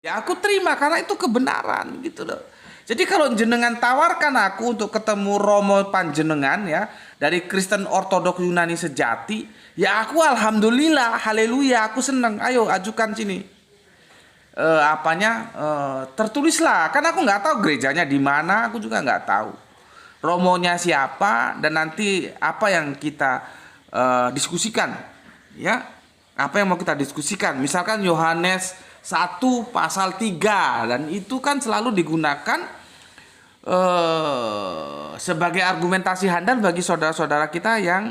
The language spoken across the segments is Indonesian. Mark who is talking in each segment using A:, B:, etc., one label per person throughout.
A: Ya aku terima karena itu kebenaran gitu loh. Jadi kalau jenengan tawarkan aku untuk ketemu Romo panjenengan ya dari Kristen Ortodoks Yunani sejati, ya aku alhamdulillah, haleluya, aku seneng. Ayo ajukan sini. Tertulislah. Kan aku nggak tahu gerejanya di mana, aku juga nggak tahu. Romonya siapa dan nanti apa yang kita diskusikan, ya. Apa yang mau kita diskusikan? Misalkan Yohanes 1 pasal 3 dan itu kan selalu digunakan sebagai argumentasi handal bagi saudara-saudara kita yang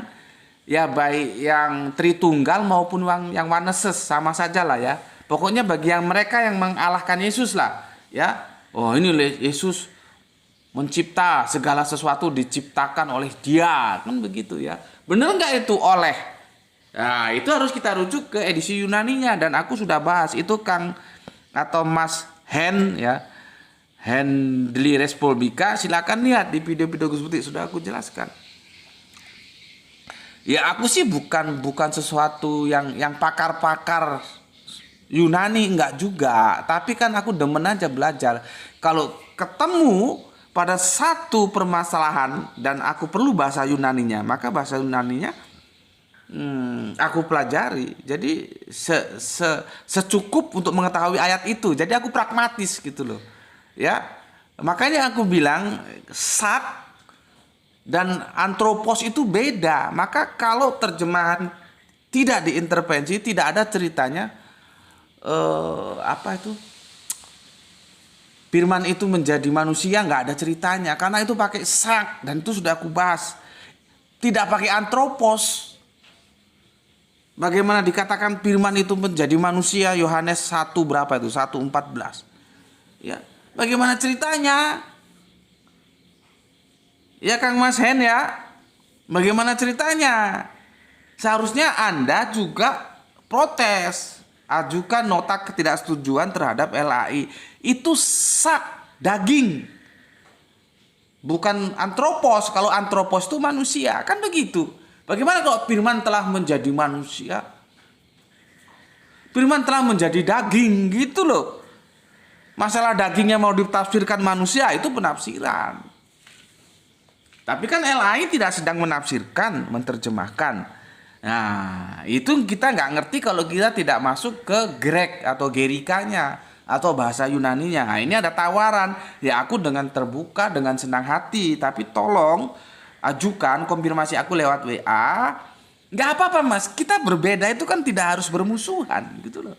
A: ya baik yang Tritunggal maupun yang Oneses sama saja lah ya. Pokoknya bagi yang mereka yang mengalahkan Yesus lah ya. Oh ini Yesus mencipta segala sesuatu diciptakan oleh Dia kan begitu ya. Bener nggak itu oleh? Nah itu harus kita rujuk ke edisi Yunaninya dan aku sudah bahas itu Kang atau Mas Hen ya. Hendli Respolbika silakan lihat di video-video Gus Putih sudah aku jelaskan. Ya aku sih bukan sesuatu yang pakar-pakar Yunani enggak juga, tapi kan aku demen aja belajar. Kalau ketemu pada satu permasalahan dan aku perlu bahasa Yunaninya, maka bahasa Yunaninya aku pelajari. Jadi secukup untuk mengetahui ayat itu. Jadi aku pragmatis gitu loh. Ya. Makanya aku bilang sak dan antropos itu beda. Maka kalau terjemahan tidak diintervensi, tidak ada ceritanya Firman itu menjadi manusia, nggak ada ceritanya karena itu pakai sak dan itu sudah aku bahas. Tidak pakai antropos. Bagaimana dikatakan firman itu menjadi manusia Yohanes 1 berapa itu? 1:14. Ya. Bagaimana ceritanya? Ya Kang Mas Hen ya. Bagaimana ceritanya? Seharusnya Anda juga protes. Ajukan nota ketidaksetujuan terhadap LAI. Itu sak daging. Bukan antropos. Kalau antropos itu manusia. Kan begitu. Bagaimana kalau firman telah menjadi manusia? Firman telah menjadi daging gitu loh. Masalah dagingnya mau ditafsirkan manusia itu penafsiran. Tapi kan LAI tidak sedang menafsirkan, menerjemahkan. Nah, itu kita nggak ngerti kalau kita tidak masuk ke Grek atau Gerikanya atau bahasa Yunaninya. Nah, ini ada tawaran. Ya aku dengan terbuka, dengan senang hati. Tapi tolong ajukan konfirmasi aku lewat WA. Nggak apa-apa mas, kita berbeda itu kan tidak harus bermusuhan gitu loh.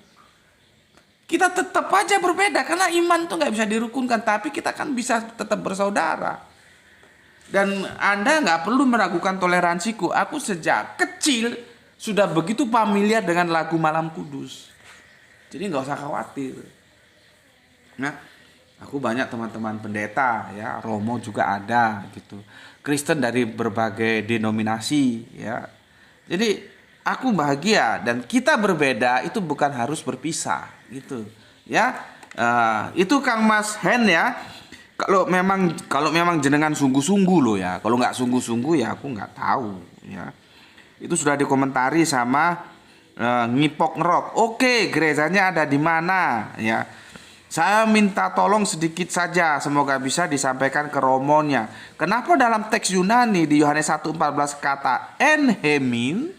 A: Kita tetap aja berbeda karena iman tuh nggak bisa dirukunkan. Tapi kita kan bisa tetap bersaudara. Dan Anda nggak perlu meragukan toleransiku. Aku sejak kecil sudah begitu familiar dengan lagu Malam Kudus. Jadi nggak usah khawatir. Nah, aku banyak teman-teman pendeta, ya, Romo juga ada, gitu. Kristen dari berbagai denominasi, ya. Jadi aku bahagia dan kita berbeda itu bukan harus berpisah, gitu, ya. Itu Kang Mas Hen ya. Kalau memang jenengan sungguh-sungguh loh ya. Kalau nggak sungguh-sungguh ya aku nggak tahu ya. Itu sudah dikomentari sama Ngipok Ngerok. Oke, gerejanya ada di mana ya? Saya minta tolong sedikit saja, semoga bisa disampaikan ke romonya. Kenapa dalam teks Yunani di Yohanes 1:14 kata enhemin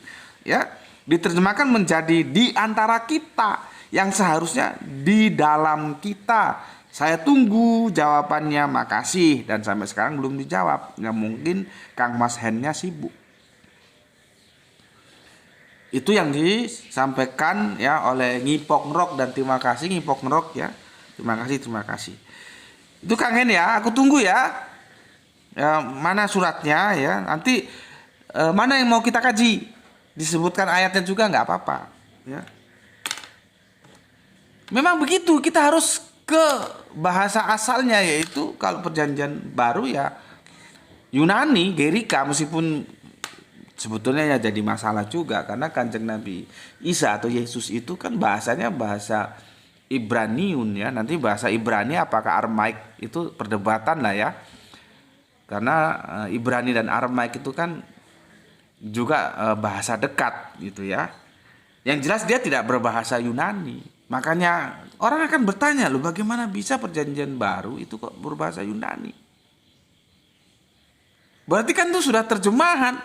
A: ya diterjemahkan menjadi di antara kita yang seharusnya di dalam kita? Saya tunggu jawabannya, makasih. Dan sampai sekarang belum dijawab. Ya mungkin Kang Mas Hennya sibuk. Itu yang disampaikan ya oleh Ngipok Ngerok dan terima kasih Ngipok Ngerok ya. Terima kasih. Itu Kang Hen ya, aku tunggu ya. Ya mana suratnya ya. Nanti mana yang mau kita kaji? Disebutkan ayatnya juga nggak apa-apa ya. Memang begitu, kita harus ke bahasa asalnya, yaitu kalau perjanjian baru ya Yunani, Gerika, meskipun sebetulnya ya jadi masalah juga karena Kanjeng Nabi Isa atau Yesus itu kan bahasanya bahasa Ibraniun ya. Nanti bahasa Ibrani apakah Aramaik itu perdebatan lah ya. Karena Ibrani dan Aramaik itu kan juga bahasa dekat gitu ya. Yang jelas dia tidak berbahasa Yunani. Makanya orang akan bertanya, loh bagaimana bisa perjanjian baru itu kok berbahasa Yunani? Berarti kan itu sudah terjemahan.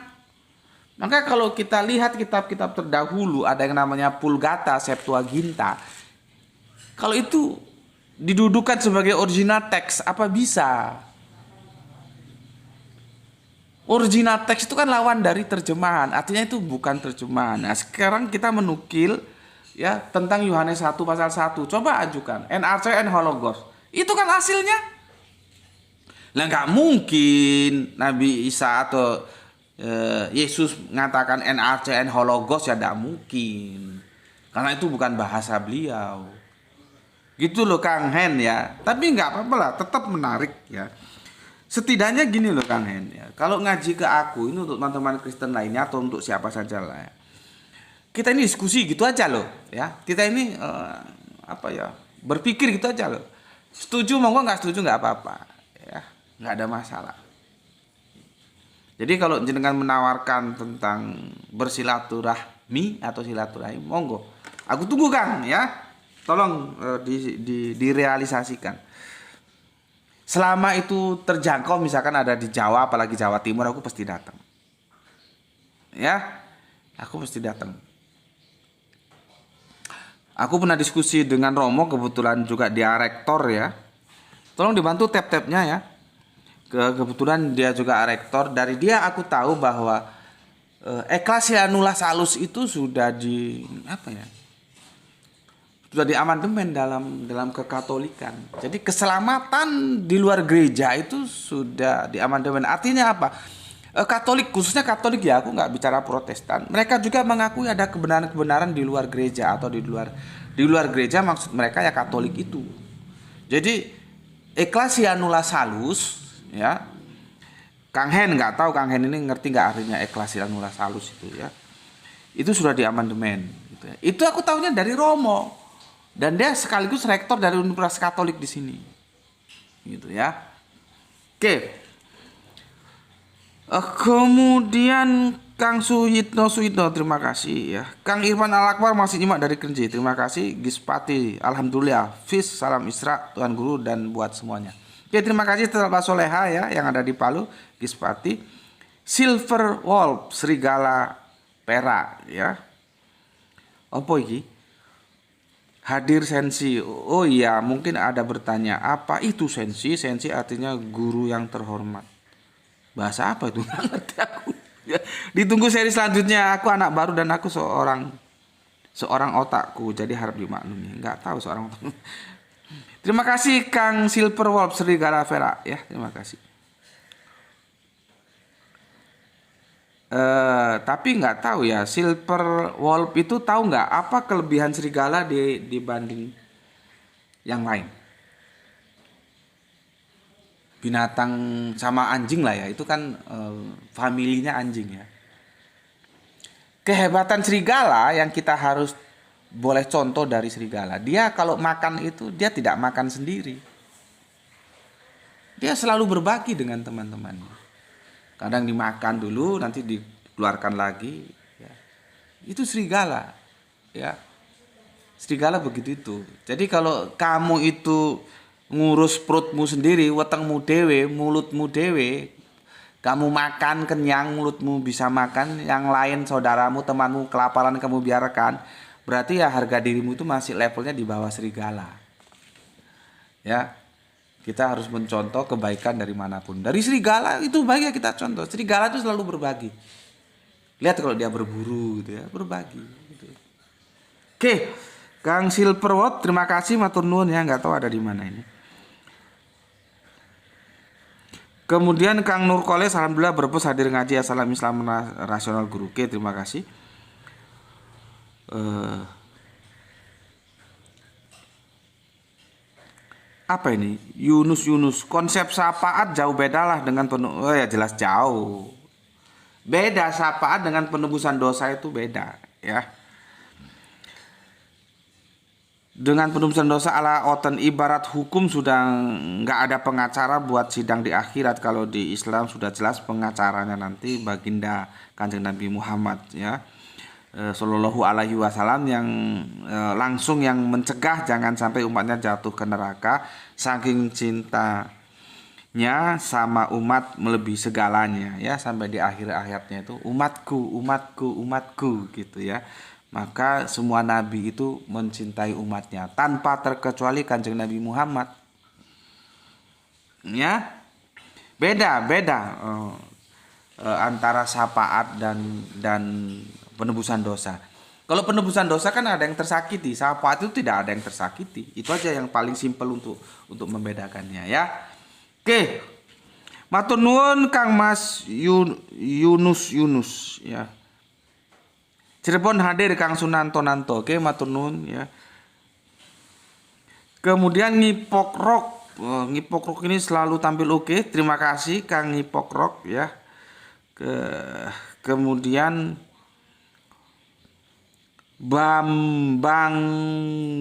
A: Maka kalau kita lihat kitab-kitab terdahulu, ada yang namanya Vulgata, Septuaginta. Kalau itu didudukan sebagai original teks, apa bisa? Original teks itu kan lawan dari terjemahan, artinya itu bukan terjemahan. Nah, sekarang kita menukil ya tentang Yohanes 1 pasal 1. Coba ajukan NRCN Hologos. Itu kan hasilnya. Lah nggak mungkin Nabi Isa atau Yesus mengatakan NRCN Hologos, ya nggak mungkin. Karena itu bukan bahasa beliau. Gitu loh Kang Hen ya. Tapi nggak apa-apa lah, tetap menarik ya. Setidaknya gini loh Kang Hen ya. Kalau ngaji ke aku ini untuk teman-teman Kristen lainnya atau untuk siapa saja lah ya. Kita ini diskusi gitu aja loh ya. Kita ini berpikir gitu aja loh. Setuju monggo, nggak setuju nggak apa-apa ya. Nggak ada masalah. Jadi kalau jenengan menawarkan tentang bersilaturahmi atau silaturahim, monggo. Aku tunggu Kang ya. Tolong direalisasikan. Selama itu terjangkau, misalkan ada di Jawa, apalagi Jawa Timur, aku pasti datang. Ya, aku pasti datang. Aku pernah diskusi dengan Romo, kebetulan juga dia rektor ya. Tolong dibantu tab-tabnya ya. Kebetulan dia juga rektor. Dari dia aku tahu bahwa Ecclesia Nulla Salus itu sudah sudah diamandemen dalam kekatolikan. Jadi keselamatan di luar gereja itu sudah diamandemen. Artinya apa? Katolik, khususnya Katolik ya, aku nggak bicara Protestan. Mereka juga mengakui ada kebenaran-kebenaran di luar gereja atau di luar gereja, maksud mereka ya Katolik itu. Jadi Ecclesia Nulla Salus ya. Kang Hen nggak tahu, Kang Hen ini ngerti nggak artinya Ecclesia Nulla Salus itu ya. Itu sudah diamandemen gitu ya. Itu aku tahunya dari Romo. Dan dia sekaligus rektor dari Universitas Katolik di sini. Gitu ya. Oke. Kemudian Kang Suyitno, terima kasih ya. Kang Irfan Al-Akbar masih nyimak dari Kenji, terima kasih. Gispati, alhamdulillah. Fis, salam Isra, Tuhan Guru dan buat semuanya. Oke, terima kasih Pak Soleha ya yang ada di Palu, Gispati. Silver Wolf, serigala perak ya. Apa iki? Hadir sensi. Oh iya, mungkin ada bertanya, apa itu sensi? Sensi artinya guru yang terhormat. Bahasa apa itu? Nggak ngerti aku. Ya, ditunggu seri selanjutnya. Aku anak baru dan aku seorang otakku, jadi harap dimaklumi. Nggak tahu seorang otak. Terima kasih Kang Silver Wolf Serigala Vera ya, terima kasih. Tapi nggak tahu ya, Silver Wolf itu tahu nggak apa kelebihan serigala dibanding yang lain? Binatang sama anjing lah ya, itu kan familinya anjing ya. Kehebatan serigala yang kita harus boleh contoh dari serigala, dia kalau makan itu dia tidak makan sendiri. Dia selalu berbagi dengan teman-temannya. Kadang dimakan dulu, nanti dikeluarkan lagi. Ya. Itu serigala, ya. Serigala begitu itu. Jadi kalau kamu itu ngurus perutmu sendiri, wetengmu dewe, mulutmu dewe, kamu makan kenyang, mulutmu bisa makan, yang lain saudaramu, temanmu kelaparan kamu biarkan, berarti ya harga dirimu itu masih levelnya di bawah serigala. Ya. Kita harus mencontoh kebaikan dari manapun. Dari serigala itu baik ya kita contoh. Serigala itu selalu berbagi. Lihat kalau dia berburu gitu ya, berbagi. Gitu. Oke, Kang Silverwood, terima kasih matur nuwun ya, nggak tahu ada di mana ini. Kemudian Kang Nurkoles, alhamdulillah Brebes hadir ngaji. Assalam Islam Rasional Guru. Oke, terima kasih. Apa ini? Yunus konsep syafaat jauh bedalah dengan ya jelas jauh. Beda syafaat dengan penebusan dosa itu beda ya. Dengan penebusan dosa ala oten ibarat hukum sudah nggak ada pengacara buat sidang di akhirat. Kalau di Islam sudah jelas pengacaranya nanti baginda Kanjeng Nabi Muhammad ya. Shallallahu Alaihi Wasallam yang langsung yang mencegah jangan sampai umatnya jatuh ke neraka saking cintanya sama umat melebihi segalanya ya, sampai di akhir ayatnya itu umatku umatku umatku gitu ya. Maka semua nabi itu mencintai umatnya tanpa terkecuali Kanjeng Nabi Muhammad ya. Beda antara syafaat dan penebusan dosa. Kalau penebusan dosa kan ada yang tersakiti, syafaat itu tidak ada yang tersakiti. Itu aja yang paling simpel untuk membedakannya ya. Oke. Matur nuwun Kang Mas Yunus ya. Cirebon hadir Kang Sunanto Nanto. Oke, matur nuwun ya. Kemudian Ngipok Rock. Ngipok Rock ini selalu tampil oke. Terima kasih Kang Ngipok Rock ya. Kemudian Bambang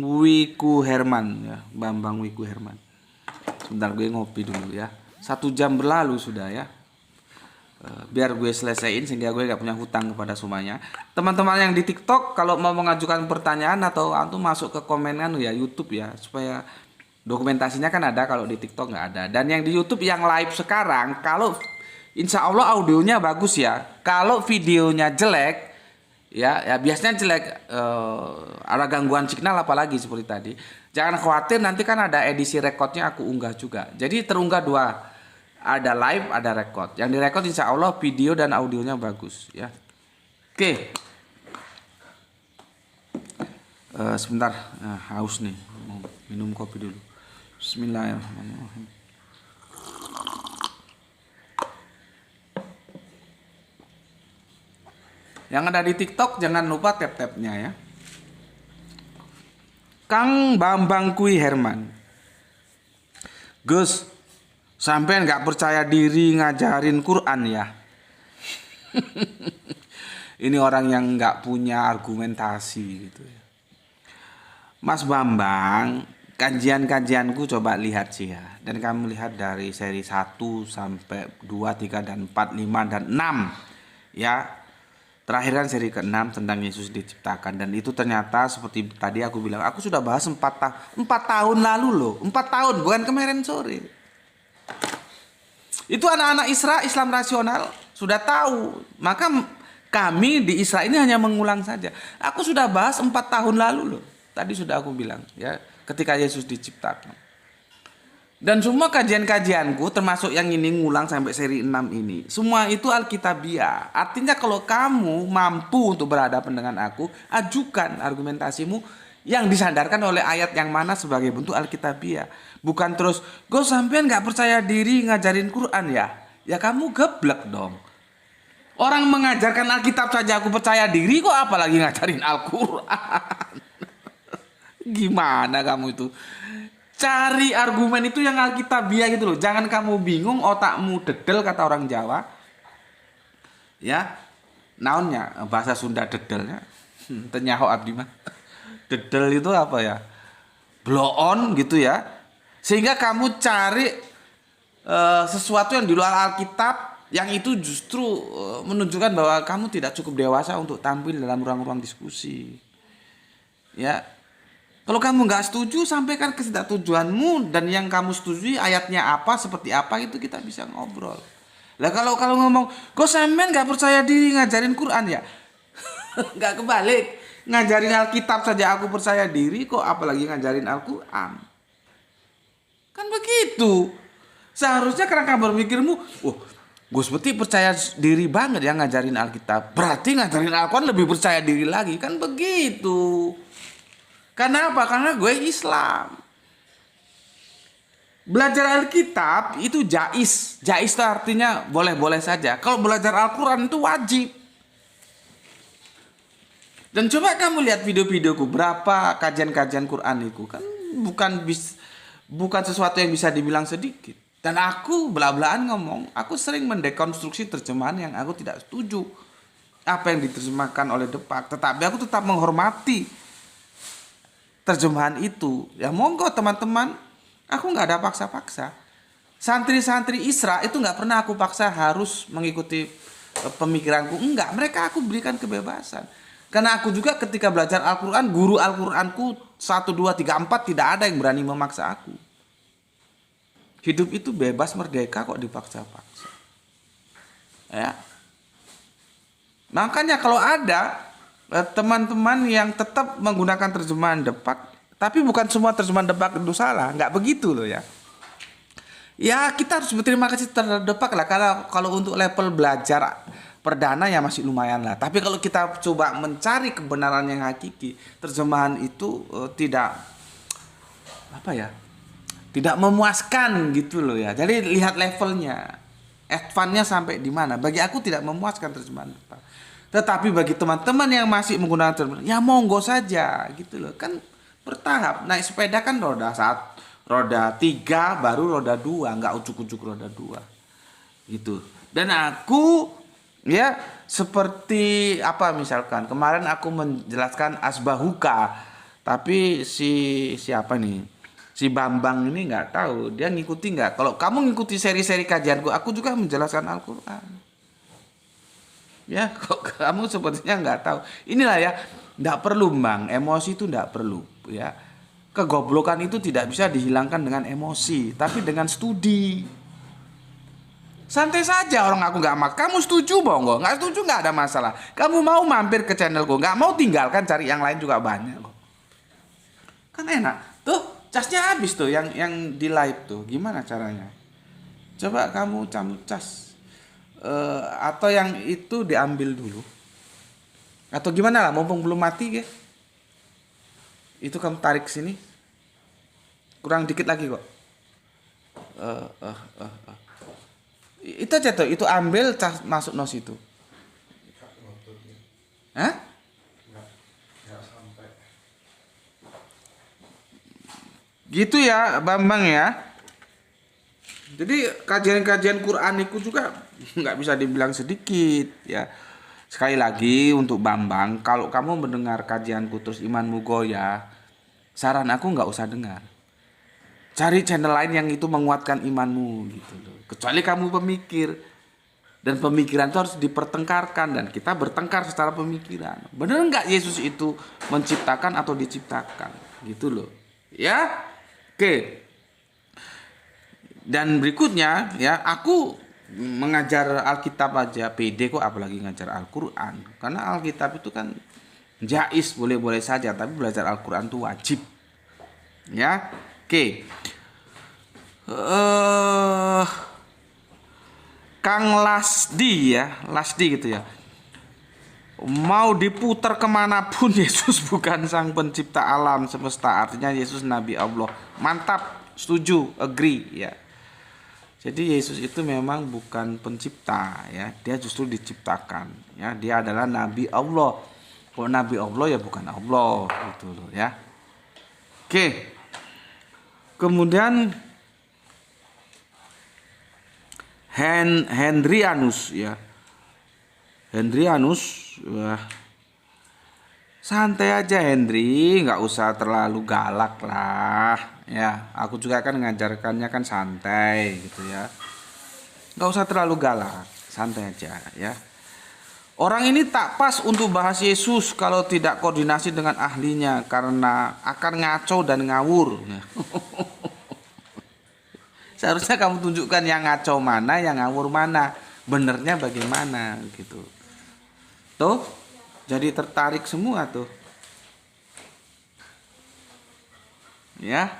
A: Wiku Herman ya, Bambang Wiku Herman. Sebentar gue ngopi dulu ya. 1 jam berlalu sudah ya. Biar gue selesaiin sehingga gue gak punya hutang kepada semuanya. Teman-teman yang di TikTok kalau mau mengajukan pertanyaan atau antum masuk ke komenan ya YouTube ya, supaya dokumentasinya kan ada, kalau di TikTok nggak ada. Dan yang di YouTube yang live sekarang, kalau insya Allah audionya bagus ya. Kalau videonya jelek ya biasanya jelek, ada gangguan signal apalagi seperti tadi. Jangan khawatir, nanti kan ada edisi recordnya aku unggah juga. Jadi terunggah 2, ada live ada record. Yang direkod insya Allah video dan audionya bagus ya. Oke. Sebentar, haus nih, mau minum kopi dulu. Bismillahirrahmanirrahim. Yang ada di TikTok jangan lupa tap-tapnya ya. Kang Bambang Kui Herman. Gus, sampean nggak percaya diri ngajarin Quran ya? Ini orang yang nggak punya argumentasi gitu ya. Mas Bambang, kajian-kajianku coba lihat sih ya. Dan kamu lihat dari seri 1 sampai 2, 3, dan 4, 5, dan 6 ya. Terakhir kan seri ke-6 tentang Yesus diciptakan. Dan itu ternyata seperti tadi aku bilang, aku sudah bahas 4 tahun lalu loh. 4 tahun, bukan kemarin sore. Itu anak-anak Islam rasional sudah tahu. Maka kami di Isra ini hanya mengulang saja. Aku sudah bahas 4 tahun lalu loh. Tadi sudah aku bilang ya, ketika Yesus diciptakan. Dan semua kajian-kajianku termasuk yang ini ngulang sampai seri 6 ini, semua itu Alkitabiah. Artinya kalau kamu mampu untuk berhadapan dengan aku, ajukan argumentasimu yang disandarkan oleh ayat yang mana sebagai bentuk Alkitabiah. Bukan terus, gue sampean gak percaya diri ngajarin Quran ya? Ya kamu geblek dong. Orang mengajarkan Alkitab saja aku percaya diri, kok apalagi ngajarin Al-Quran. Gimana kamu itu? Cari argumen itu yang Alkitabiah gitu loh. Jangan kamu bingung, otakmu dedel kata orang Jawa. Ya, naonnya bahasa Sunda dedelnya. Tenyaho abdi mah. Dedel itu apa ya? Blow on gitu ya. Sehingga kamu cari sesuatu yang di luar Alkitab, yang itu justru menunjukkan bahwa kamu tidak cukup dewasa untuk tampil dalam ruang-ruang diskusi. Ya. Kalau kamu nggak setuju, sampaikan ketidaksetujuanmu, dan yang kamu setujui ayatnya apa, seperti apa, itu kita bisa ngobrol. Lah kalau ngomong, kok sampean nggak percaya diri ngajarin Quran ya? Nggak kebalik, ngajarin Alkitab saja aku percaya diri, kok apalagi ngajarin Al-Quran? Kan begitu. Seharusnya kerangka berpikirmu, Gus Beti percaya diri banget ya ngajarin Alkitab, berarti ngajarin Al-Quran lebih percaya diri lagi, kan begitu. Karena apa? Karena gue Islam. Belajar Alkitab itu jais. Jais itu artinya boleh-boleh saja. Kalau belajar Al-Quran itu wajib. Dan coba kamu lihat video-videoku, berapa kajian-kajian Quran itu kan bukan sesuatu yang bisa dibilang sedikit. Dan aku bela-belaan ngomong, aku sering mendekonstruksi terjemahan yang aku tidak setuju apa yang diterjemahkan oleh Depak. Tetapi aku tetap menghormati terjemahan itu. Ya monggo teman-teman, aku nggak ada paksa-paksa. Santri-santri Isra itu nggak pernah aku paksa harus mengikuti pemikiranku. Enggak, mereka aku berikan kebebasan. Karena aku juga ketika belajar Al-Quran, guru Al-Quranku 1, 2, 3, 4 tidak ada yang berani memaksa aku. Hidup itu bebas merdeka kok dipaksa-paksa. Ya. Makanya kalau ada teman-teman yang tetap menggunakan terjemahan Depak, tapi bukan semua terjemahan Depak itu salah, nggak begitu loh ya. Ya kita harus berterima kasih terhadap Depak lah, karena kalau untuk level belajar perdana ya masih lumayan lah. Tapi kalau kita coba mencari kebenaran yang hakiki, terjemahan itu tidak apa ya, tidak memuaskan gitu loh ya. Jadi lihat levelnya, advance-nya sampai di mana. Bagi aku tidak memuaskan terjemahan Depak. Tetapi bagi teman-teman yang masih menggunakan terjemahan, ya monggo saja gitu loh. Kan bertahap. Naik sepeda kan roda 3 baru roda 2, nggak ujuk-ujuk roda 2. Gitu. Dan aku ya seperti apa, misalkan kemarin aku menjelaskan asbahuka, tapi siapa nih, si Bambang ini nggak tahu, dia ngikuti nggak. Kalau kamu ngikuti seri-seri kajianku, aku juga menjelaskan Al-Quran ya. Kok kamu sepertinya nggak tahu. Inilah ya, nggak perlu Bang, emosi itu nggak perlu ya. Kegoblokan itu tidak bisa dihilangkan dengan emosi, tapi dengan studi. Santai saja, orang aku nggak mak. Kamu setuju monggo, nggak setuju nggak ada masalah. Kamu mau mampir ke channelku, nggak mau tinggalkan, cari yang lain juga banyak kok. Kan enak. Tuh, casnya habis tuh yang di live tuh. Gimana caranya? Coba kamu camut cas. Atau yang itu diambil dulu. Atau gimana lah, mumpung belum mati ya. Itu kamu tarik sini. Kurang dikit lagi kok. Itu aja tuh, itu ambil cas masuk nos itu. Hah? Gitu ya Bambang ya. Jadi kajian-kajian Quraniku juga nggak bisa dibilang sedikit ya. Sekali lagi untuk Bambang, kalau kamu mendengar kajianku terus imanmu goyah, saran aku nggak usah dengar. Cari channel lain yang itu menguatkan imanmu gitu loh. Kecuali kamu pemikir, dan pemikiran itu harus dipertengkarkan, dan kita bertengkar secara pemikiran. Benar nggak Yesus itu menciptakan atau diciptakan gitu loh ya. Oke. Dan berikutnya ya, aku mengajar Alkitab aja pede kok, apalagi ngajar Al-Quran. Karena Alkitab itu kan jais, boleh-boleh saja, tapi belajar Al-Quran itu wajib ya. Oke. Kang Lasdi ya, Lasdi gitu ya. Mau diputar kemanapun Yesus bukan sang pencipta alam semesta, artinya Yesus Nabi Allah. Mantap, setuju, agree ya. Jadi Yesus itu memang bukan pencipta ya, dia justru diciptakan ya. Dia adalah Nabi Allah. Kalau Nabi Allah ya bukan Allah gitu loh ya. Oke. Kemudian Hendrianus ya. Hendrianus, wah, santai aja Hendri, nggak usah terlalu galak lah ya. Aku juga kan ngajarkannya kan santai gitu ya, nggak usah terlalu galak, santai aja ya. Orang ini tak pas untuk bahas Yesus kalau tidak koordinasi dengan ahlinya, karena akan ngaco dan ngawur. Seharusnya kamu tunjukkan yang ngaco mana, yang ngawur mana, benernya bagaimana gitu. Tuh, jadi tertarik semua tuh. Ya.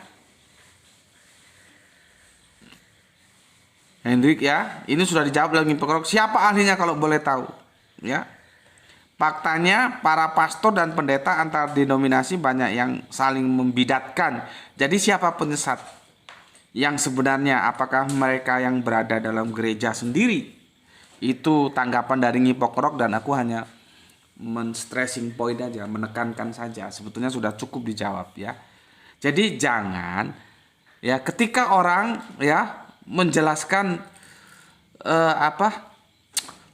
A: Hendrik ya, ini sudah dijawab lagi Pekorok. Siapa ahlinya kalau boleh tahu? Ya. Faktanya para pastor dan pendeta antar denominasi banyak yang saling membidatkan. Jadi siapa penyesat? Yang sebenarnya apakah mereka yang berada dalam gereja sendiri? Itu tanggapan dari Ngipokrok, dan aku hanya men-stressing point aja, menekankan saja. Sebetulnya sudah cukup dijawab ya. Jadi jangan ya, ketika orang ya menjelaskan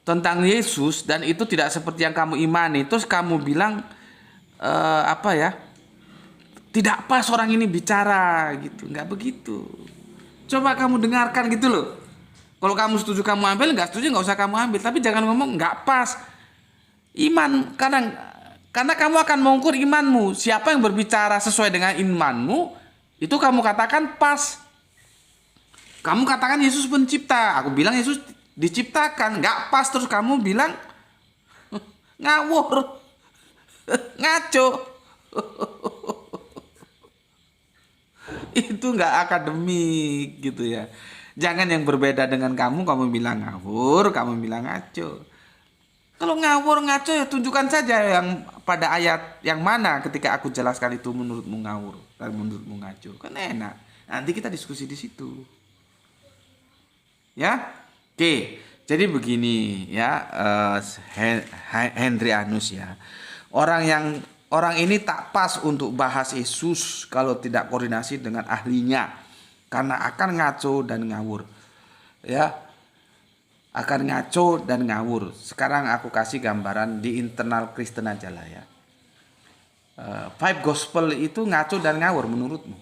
A: tentang Yesus dan itu tidak seperti yang kamu imani, terus kamu bilang tidak pas orang ini bicara gitu. Nggak begitu. Coba kamu dengarkan gitu loh. Kalau kamu setuju kamu ambil, nggak setuju nggak usah kamu ambil. Tapi jangan ngomong nggak pas. Iman kadang Karena kamu akan mengukur imanmu. Siapa yang berbicara sesuai dengan imanmu, itu kamu katakan pas. Kamu katakan Yesus pencipta, aku bilang Yesus diciptakan, nggak pas, terus kamu bilang ngawur, ngaco. Itu nggak akademik gitu ya. Jangan yang berbeda dengan kamu bilang ngawur, kamu bilang ngaco. Kalau ngawur ngaco ya tunjukkan saja yang pada ayat yang mana ketika aku jelaskan itu menurutmu ngawur dan menurutmu ngaco. Kan enak. Nanti kita diskusi di situ. Ya. Oke. Jadi begini ya, Hendrianus ya. Orang ini tak pas untuk bahas Yesus kalau tidak koordinasi dengan ahlinya, karena akan ngaco dan ngawur. Ya. Akan ngaco dan ngawur. Sekarang aku kasih gambaran di internal Kristen aja lah ya. Five Gospel itu ngaco dan ngawur menurutmu?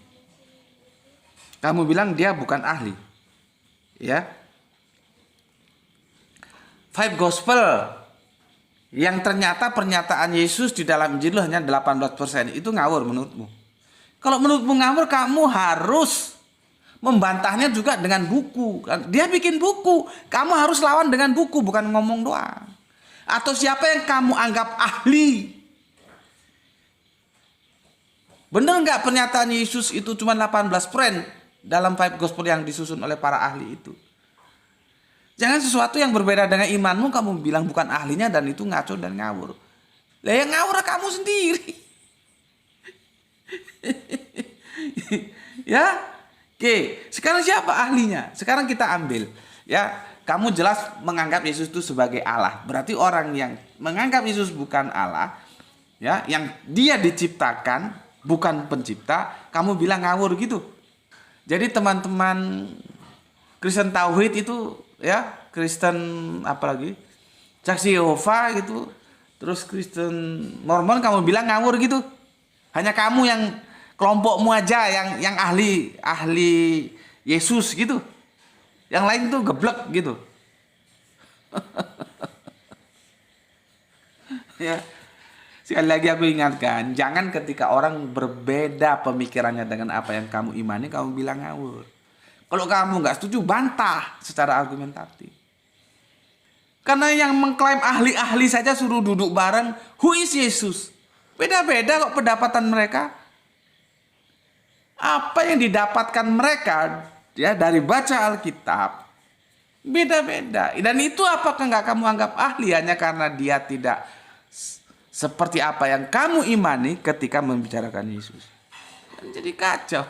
A: Kamu bilang dia bukan ahli. Ya. Five Gospel yang ternyata pernyataan Yesus di dalam Injil hanya 18%, itu ngawur menurutmu? Kalau menurutmu ngawur, kamu harus membantahnya juga dengan buku. Dia bikin buku, kamu harus lawan dengan buku, bukan ngomong doang. Atau siapa yang kamu anggap ahli? Benar nggak pernyataan Yesus itu cuma 18% dalam Five Gospel yang disusun oleh para ahli itu? Jangan sesuatu yang berbeda dengan imanmu kamu bilang bukan ahlinya dan itu ngaco dan ngawur. Lah yang ngawur kamu sendiri. Ya. Oke, sekarang siapa ahlinya? Sekarang kita ambil ya, kamu jelas menganggap Yesus itu sebagai Allah. Berarti orang yang menganggap Yesus bukan Allah, ya, yang dia diciptakan bukan pencipta, kamu bilang ngawur gitu. Jadi teman-teman Kristen Tauhid itu ya, Kristen apalagi Saksi Yehova gitu, terus Kristen Mormon kamu bilang ngawur gitu. Hanya kamu yang kelompokmu aja yang ahli Yesus gitu. Yang lain tuh geblek gitu. Ya. Sekali lagi aku ingatkan, jangan ketika orang berbeda pemikirannya dengan apa yang kamu imani, kamu bilang ngawur. Kalau kamu nggak setuju, bantah secara argumentatif. Karena yang mengklaim ahli-ahli saja suruh duduk bareng, who is Yesus? Beda-beda kok pendapatan mereka. Apa yang didapatkan mereka ya dari baca Alkitab beda-beda. Dan itu apakah nggak kamu anggap ahli hanya karena dia tidak seperti apa yang kamu imani ketika membicarakan Yesus? Jadi kacau.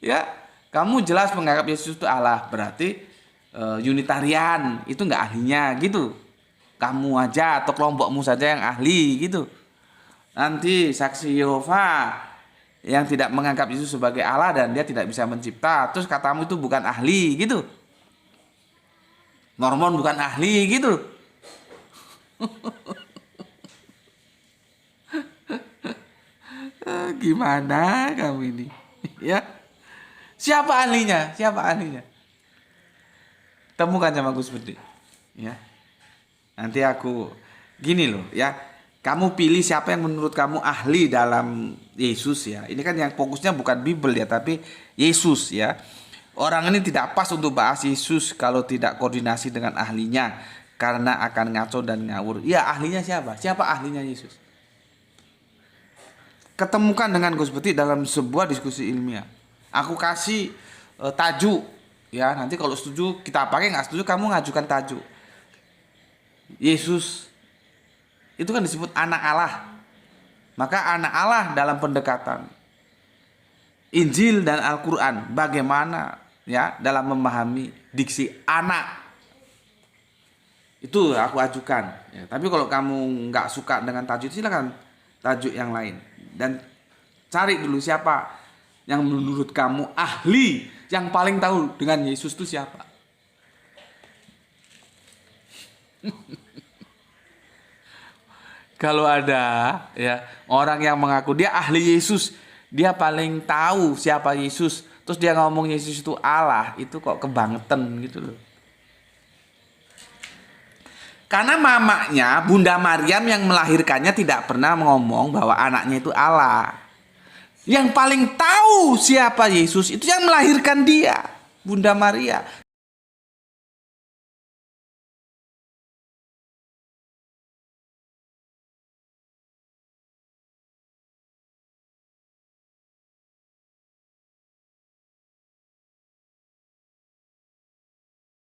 A: Ya, kamu jelas menganggap Yesus itu Allah, berarti Unitarian itu nggak ahlinya gitu. Kamu aja atau kelompokmu saja yang ahli gitu. Nanti Saksi Yehova yang tidak menganggap Yesus sebagai Allah dan dia tidak bisa mencipta, terus katamu itu bukan ahli gitu. Mormon bukan ahli gitu. Gimana kamu ini? Ya. Siapa ahlinya? Siapa ahlinya? Temukan sama Gus Bedi. Ya. Nanti aku gini loh ya. Kamu pilih siapa yang menurut kamu ahli dalam Yesus ya. Ini kan yang fokusnya bukan Bible ya, tapi Yesus ya. Orang ini tidak pas untuk bahas Yesus kalau tidak koordinasi dengan ahlinya, karena akan ngaco dan ngawur. Ya, ahlinya siapa? Siapa ahlinya Yesus? Ketemukan dengan Gus Beti dalam sebuah diskusi ilmiah. Aku kasih tajuk ya. Nanti kalau setuju kita pakai, nggak setuju kamu ngajukan tajuk. Yesus itu kan disebut anak Allah. Maka anak Allah dalam pendekatan Injil dan Al-Quran, bagaimana ya dalam memahami diksi anak, itu aku ajukan ya. Tapi kalau kamu nggak suka dengan tajuk, silakan tajuk yang lain. Dan cari dulu siapa yang menurut kamu ahli, yang paling tahu dengan Yesus itu siapa. Kalau ada ya orang yang mengaku dia ahli Yesus, dia paling tahu siapa Yesus, terus dia ngomong Yesus itu Allah, itu kok kebangetan gitu loh. Karena mamanya, Bunda Maryam yang melahirkannya tidak pernah ngomong bahwa anaknya itu Allah. Yang paling tahu siapa Yesus itu yang melahirkan dia, Bunda Maria.